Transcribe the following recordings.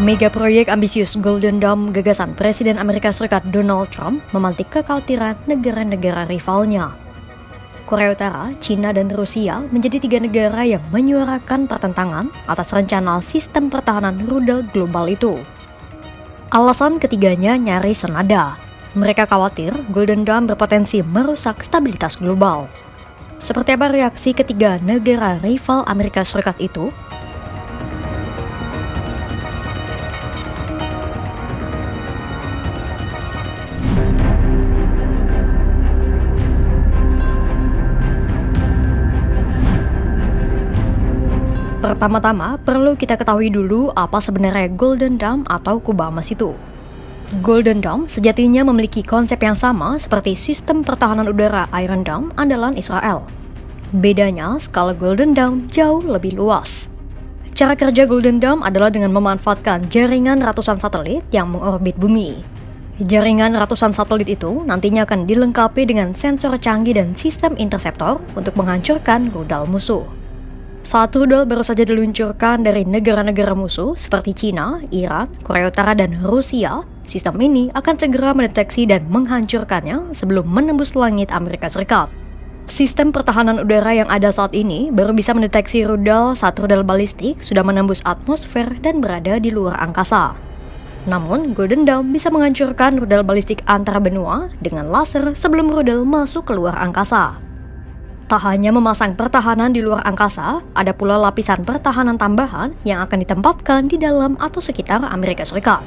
Mega proyek ambisius Golden Dome gagasan Presiden Amerika Serikat Donald Trump memantik kekhawatiran negara-negara rivalnya. Korea Utara, China, dan Rusia menjadi tiga negara yang menyuarakan pertentangan atas rencana sistem pertahanan rudal global itu. Alasan ketiganya nyaris senada. Mereka khawatir Golden Dome berpotensi merusak stabilitas global. Seperti apa reaksi ketiga negara rival Amerika Serikat itu? Pertama-tama, perlu kita ketahui dulu apa sebenarnya Golden Dome atau kubah emas itu. Golden Dome sejatinya memiliki konsep yang sama seperti sistem pertahanan udara Iron Dome andalan Israel. Bedanya, skala Golden Dome jauh lebih luas. Cara kerja Golden Dome adalah dengan memanfaatkan jaringan ratusan satelit yang mengorbit bumi. Jaringan ratusan satelit itu nantinya akan dilengkapi dengan sensor canggih dan sistem interseptor untuk menghancurkan rudal musuh. Saat rudal baru saja diluncurkan dari negara-negara musuh seperti China, Iran, Korea Utara, dan Rusia, sistem ini akan segera mendeteksi dan menghancurkannya sebelum menembus langit Amerika Serikat. Sistem pertahanan udara yang ada saat ini baru bisa mendeteksi rudal saat rudal balistik sudah menembus atmosfer dan berada di luar angkasa. Namun, Golden Dome bisa menghancurkan rudal balistik antar benua dengan laser sebelum rudal masuk ke luar angkasa. Tak hanya memasang pertahanan di luar angkasa, ada pula lapisan pertahanan tambahan yang akan ditempatkan di dalam atau sekitar Amerika Serikat.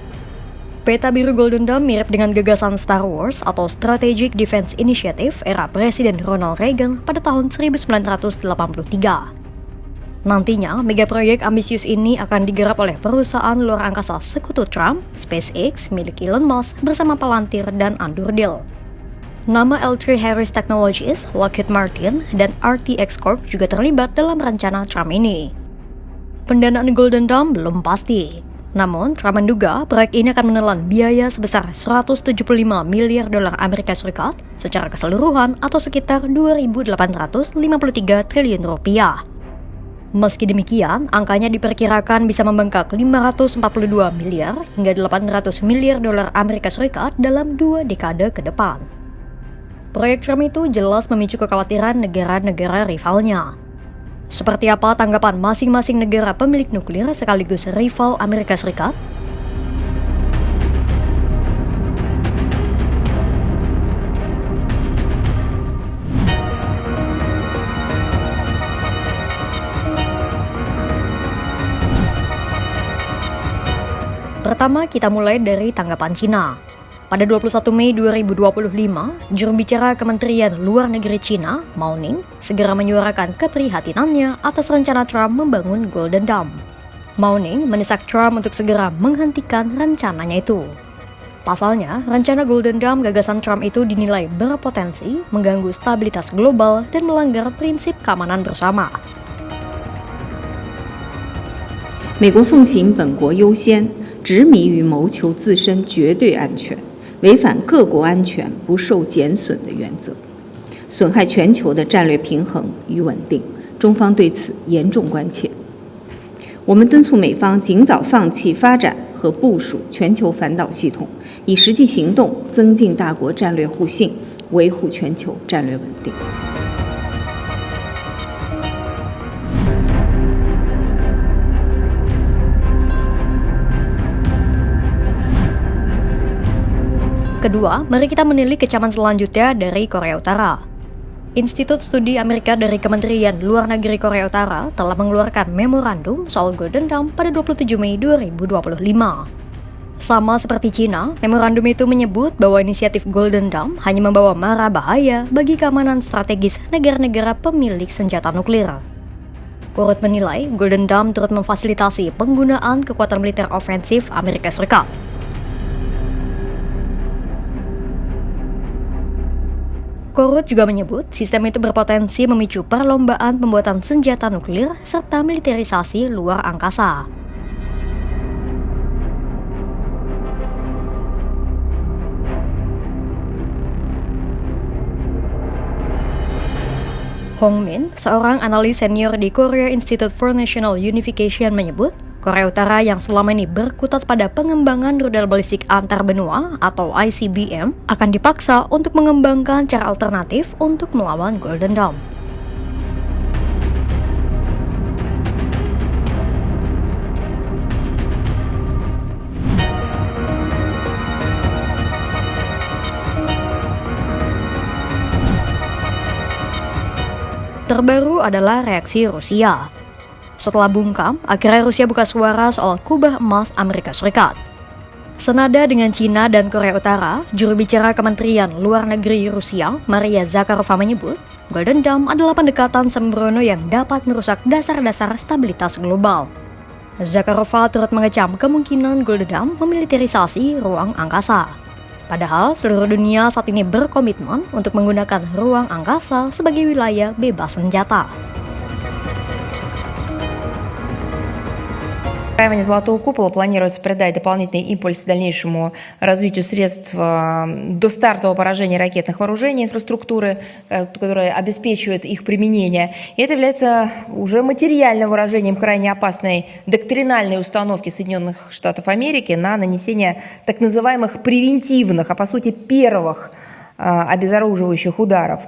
Peta biru Golden Dome mirip dengan gagasan Star Wars atau Strategic Defense Initiative era Presiden Ronald Reagan pada tahun 1983. Nantinya, megaproyek ambisius ini akan digarap oleh perusahaan luar angkasa sekutu Trump, SpaceX, milik Elon Musk bersama Palantir dan Anduril. Nama L3Harris Technologies, Lockheed Martin, dan RTX Corp juga terlibat dalam rencana Trump ini. Pendanaan Golden Dome belum pasti. Namun, Trump menduga proyek ini akan menelan biaya sebesar 175 miliar dolar Amerika Serikat secara keseluruhan atau sekitar 2.853 triliun rupiah. Meski demikian, angkanya diperkirakan bisa membengkak 542 miliar hingga 800 miliar dolar Amerika Serikat dalam 2 dekade ke depan. Proyek Trump itu jelas memicu kekhawatiran negara-negara rivalnya. Seperti apa tanggapan masing-masing negara pemilik nuklir sekaligus rival Amerika Serikat? Pertama, kita mulai dari tanggapan Cina. Pada 21 Mei 2025, juru bicara Kementerian Luar Negeri China, Mao Ning, segera menyuarakan keprihatinannya atas rencana Trump membangun Golden Dome. Mao Ning mendesak Trump untuk segera menghentikan rencananya itu. Pasalnya, rencana Golden Dome gagasan Trump itu dinilai berpotensi mengganggu stabilitas global dan melanggar prinsip keamanan bersama. 美国奉行本国优先，执迷于谋求自身绝对安全，违反各国安全不受减损的原则，损害全球的战略平衡与稳定。中方对此严重关切。我们敦促美方尽早放弃发展和部署全球反导系统，以实际行动增进大国战略互信，维护全球战略稳定。Kedua, mari kita menilik kecaman selanjutnya dari Korea Utara. Institut Studi Amerika dari Kementerian Luar Negeri Korea Utara telah mengeluarkan memorandum soal Golden Dome pada 27 Mei 2025. Sama seperti China, memorandum itu menyebut bahwa inisiatif Golden Dome hanya membawa mara bahaya bagi keamanan strategis negara-negara pemilik senjata nuklir. Korut menilai Golden Dome turut memfasilitasi penggunaan kekuatan militer ofensif Amerika Serikat. Korut juga menyebut sistem itu berpotensi memicu perlombaan pembuatan senjata nuklir serta militerisasi luar angkasa. Hong Min, seorang analis senior di Korea Institute for National Unification menyebut, Korea Utara yang selama ini berkutat pada pengembangan rudal balistik antar benua atau ICBM akan dipaksa untuk mengembangkan cara alternatif untuk melawan Golden Dome. Terbaru adalah reaksi Rusia. Setelah bungkam, akhirnya Rusia buka suara soal kubah emas Amerika Serikat. Senada dengan Cina dan Korea Utara, juru bicara Kementerian Luar Negeri Rusia, Maria Zakharova menyebut, Golden Dome adalah pendekatan sembrono yang dapat merusak dasar-dasar stabilitas global. Zakharova turut mengecam kemungkinan Golden Dome memiliterisasi ruang angkasa. Padahal seluruh dunia saat ini berkomitmen untuk menggunakan ruang angkasa sebagai wilayah bebas senjata. Выстраивание Золотого купола планируется придать дополнительный импульс дальнейшему развитию средств до стартового поражения ракетных вооружений, инфраструктуры, которая обеспечивает их применение. И это является уже материальным выражением крайне опасной доктринальной установки Соединенных Штатов Америки на нанесение так называемых превентивных, а по сути первых обезоруживающих ударов.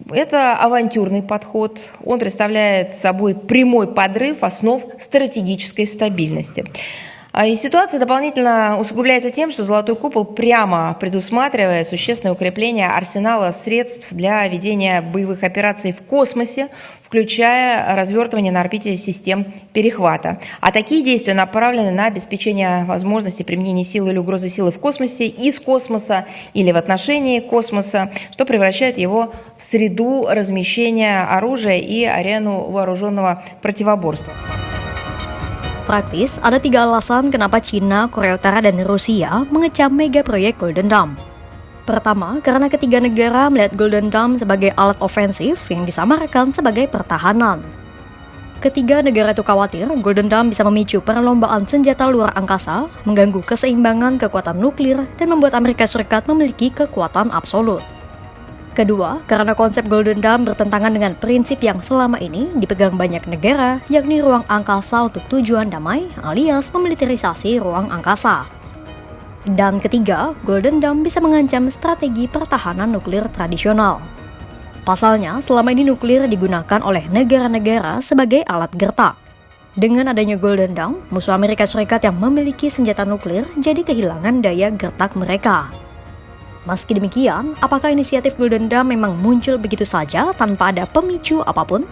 Это авантюрный подход, он представляет собой прямой подрыв основ стратегической стабильности. И ситуация дополнительно усугубляется тем, что Золотой купол прямо предусматривает существенное укрепление арсенала средств для ведения боевых операций в космосе, включая развертывание на орбите систем перехвата. А такие действия направлены на обеспечение возможности применения силы или угрозы силы в космосе, из космоса или в отношении космоса, что превращает его в среду размещения оружия и арену вооруженного противоборства. Praktis, ada 3 alasan kenapa Cina, Korea Utara, dan Rusia mengecam mega proyek Golden Dome. Pertama, karena ketiga negara melihat Golden Dome sebagai alat ofensif yang disamarkan sebagai pertahanan. Ketiga negara itu khawatir Golden Dome bisa memicu perlombaan senjata luar angkasa, mengganggu keseimbangan kekuatan nuklir, dan membuat Amerika Serikat memiliki kekuatan absolut. Kedua, karena konsep Golden Dome bertentangan dengan prinsip yang selama ini dipegang banyak negara, yakni ruang angkasa untuk tujuan damai alias memiliterisasi ruang angkasa. Dan ketiga, Golden Dome bisa mengancam strategi pertahanan nuklir tradisional. Pasalnya, selama ini nuklir digunakan oleh negara-negara sebagai alat gertak. Dengan adanya Golden Dome, musuh Amerika Serikat yang memiliki senjata nuklir jadi kehilangan daya gertak mereka. Meski demikian, apakah inisiatif Golden Dome memang muncul begitu saja tanpa ada pemicu apapun?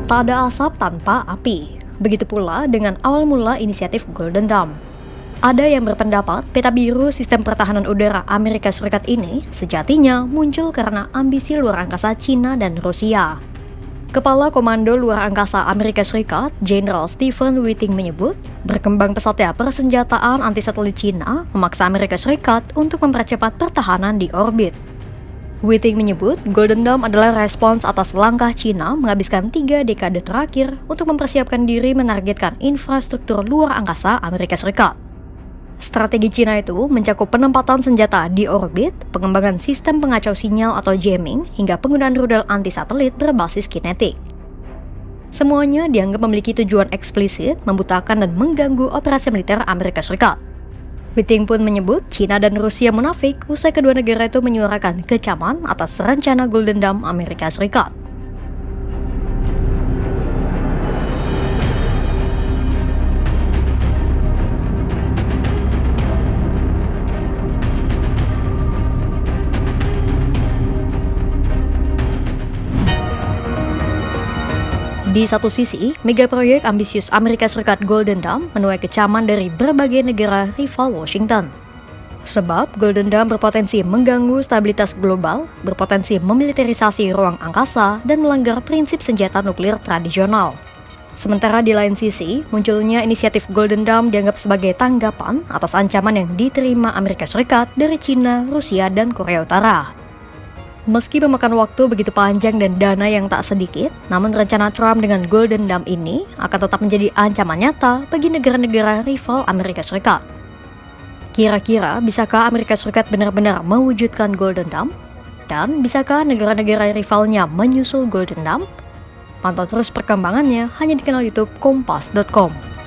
Tak ada asap tanpa api. Begitu pula dengan awal mula inisiatif Golden Dome. Ada yang berpendapat peta biru sistem pertahanan udara Amerika Serikat ini sejatinya muncul karena ambisi luar angkasa Cina dan Rusia. Kepala Komando Luar Angkasa Amerika Serikat, Jenderal Stephen Whiting menyebut, berkembang pesatnya persenjataan anti-satelit Cina memaksa Amerika Serikat untuk mempercepat pertahanan di orbit. Whiting menyebut Golden Dome adalah respons atas langkah Cina menghabiskan 3 dekade terakhir untuk mempersiapkan diri menargetkan infrastruktur luar angkasa Amerika Serikat. Strategi Cina itu mencakup penempatan senjata di orbit, pengembangan sistem pengacau sinyal atau jamming, hingga penggunaan rudal anti-satelit berbasis kinetik. Semuanya dianggap memiliki tujuan eksplisit, membutakan dan mengganggu operasi militer Amerika Serikat. Whiting pun menyebut Cina dan Rusia munafik usai kedua negara itu menyuarakan kecaman atas rencana Golden Dome Amerika Serikat. Di satu sisi, megaproyek ambisius Amerika Serikat Golden Dome menuai kecaman dari berbagai negara rival Washington. Sebab Golden Dome berpotensi mengganggu stabilitas global, berpotensi memiliterisasi ruang angkasa, dan melanggar prinsip senjata nuklir tradisional. Sementara di lain sisi, munculnya inisiatif Golden Dome dianggap sebagai tanggapan atas ancaman yang diterima Amerika Serikat dari Cina, Rusia, dan Korea Utara. Meski memakan waktu begitu panjang dan dana yang tak sedikit, namun rencana Trump dengan Golden Dome ini akan tetap menjadi ancaman nyata bagi negara-negara rival Amerika Serikat. Kira-kira bisakah Amerika Serikat benar-benar mewujudkan Golden Dome? Dan bisakah negara-negara rivalnya menyusul Golden Dome? Pantau terus perkembangannya hanya di kanal YouTube Kompas.com.